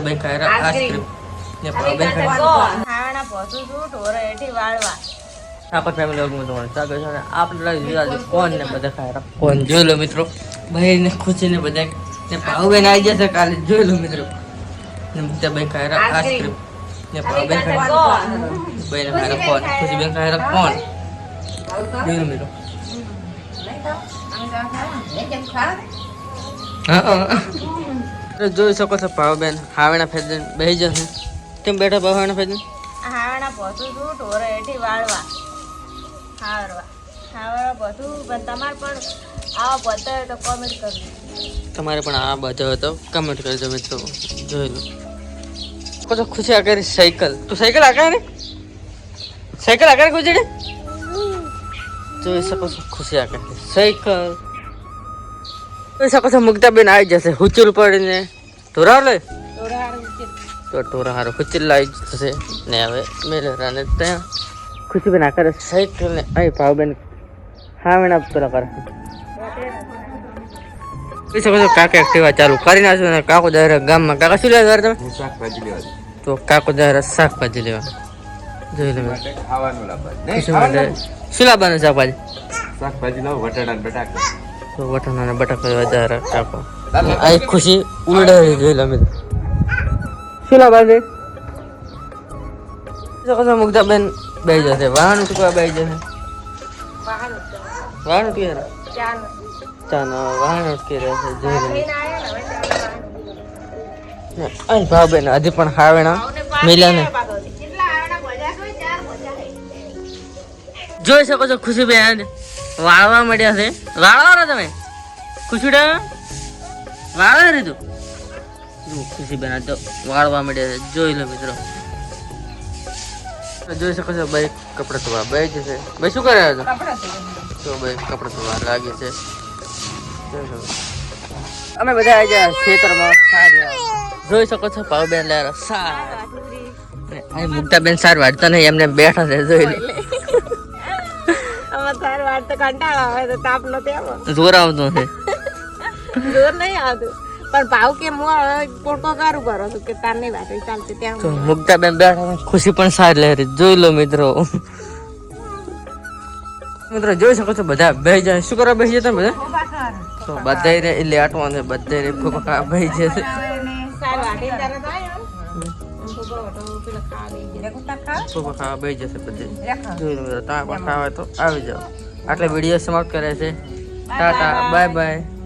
બેન ખાયરા આઈસ્ક્રીમ ને બેન ખાવાના પોતું છું ઢોરે એઠી વાળવા આપણા ફેમિલી વર્ગમાં તમારું સ્વાગત છે અને આપણે જોયા કોણ ને બધા ખાયરા કોણ જોઈ લો મિત્રો ભાઈ ને ખુશી ને બધા ને ભાવબેન આવી જશે કાલે જોઈ લો મિત્રો ને બધા બેન ખાયરા આઈસ્ક્રીમ ને બેન ખાયરા કોણ ખુશી બેન ખાયરા કોણ જોઈ લો મિત્રો જોઈ શકો છો ભાવબેન હાવણા ફેદન બેહી જશે કેમ બેઠા ભાવણા ફેદન ખાવાના પોતું છું ઢોરે એઠી વાળવા ખાવાના પોતું પણ તમારે પણ આવા પોતા હોય તો કોમેન્ટ કરજો તમારે પણ આ બધો હતો કમેન્ટ કરજો મિત્રો જોઈ લો તો ખુશી આગળ સાયકલ તું સાયકલ આગળ ને સાયકલ આગળ ખુશી જોઈ શકો છો ખુશી આગળ સાયકલ જોઈ શકો છો મુગ્ધાબેન આવી જશે હુચુલ પડીને ઢોરા લે તો ઢોરા હારો હુચુલ લાવી જશે ને હવે મેલેરાને ત્યાં ખુશીબેન આ કરે સાયકલ ને અહીં ભાવબેન હાવણા પેલા કરે જોઈ શકો છો કાકા એક્ટિવા ચાલુ કરી નાખ્યું ને કાકો દાયરા ગામમાં કાકા શું લેવા તમે શાકભાજી લેવા તો કાકો દાયરા શાકભાજી લેવા જોઈ લો શું લાવવાનું શાકભાજી લાવો વટાણા બટાકા તો વટાણા બટાકા લેવા દાયરા કાકો આ ખુશી ઉલડાવી જોઈ લો મિત્રો શું લાવવાનું શકો છો મુગ્ધાબેન બેસી જશે વાહન ઉઠવા બેસી જશે વાહન ઉઠી ચાનો વાહન ઉઠકી રહેશે જોઈ લો અહીં ભાવબેન હજી પણ હાવેણા મિલ્યા ને જોઈ શકો છો ખુશીબેન વાળવા મળ્યા છે વાળવા તમે ખુશીડા વાળવા રીધું ખુશીબેન આ તો વાળવા મળ્યા છે જોઈ લો મિત્રો જોઈ શકો છો ભાઈ કપડા ધોવા બે જશે ભાઈ શું કરે તો ભાઈ કપડા ધોવા લાગે છે અમે બધા આવી ગયા ખેતરમાં જોઈ શકો છો ભાવબેન લે સાર અહીં મુગ્ધાબેન સાર વાળતા નહીં એમને બેઠા છે જોઈ લો તાર વાર તો કંટાળો આવે તો તાપ નથી આવો જોર આવતો છે જોર નહીં આવતું પણ ભાવ કે હું પોટકો કારું કરો છું કે તાર નહીં વાત ચાલતી તો ત્યાં મુગ્ધાબેન બેઠા ખુશી પણ સાર લે જોઈ લો મિત્રો મિત્રો જોઈ શકો છો બધા બેસી જાય શું કરવા બેસી જતા બધા તો બધા રે એટલે આટવાનું છે બધા રે ફૂફા બેસી જશે ફૂફા ખાવા બેસી જશે બધે જોઈ લો તમે પણ ખાવા તો આવી જાઓ આટલે વિડીયો સમાપ્ત કરે છે ટાટા બાય બાય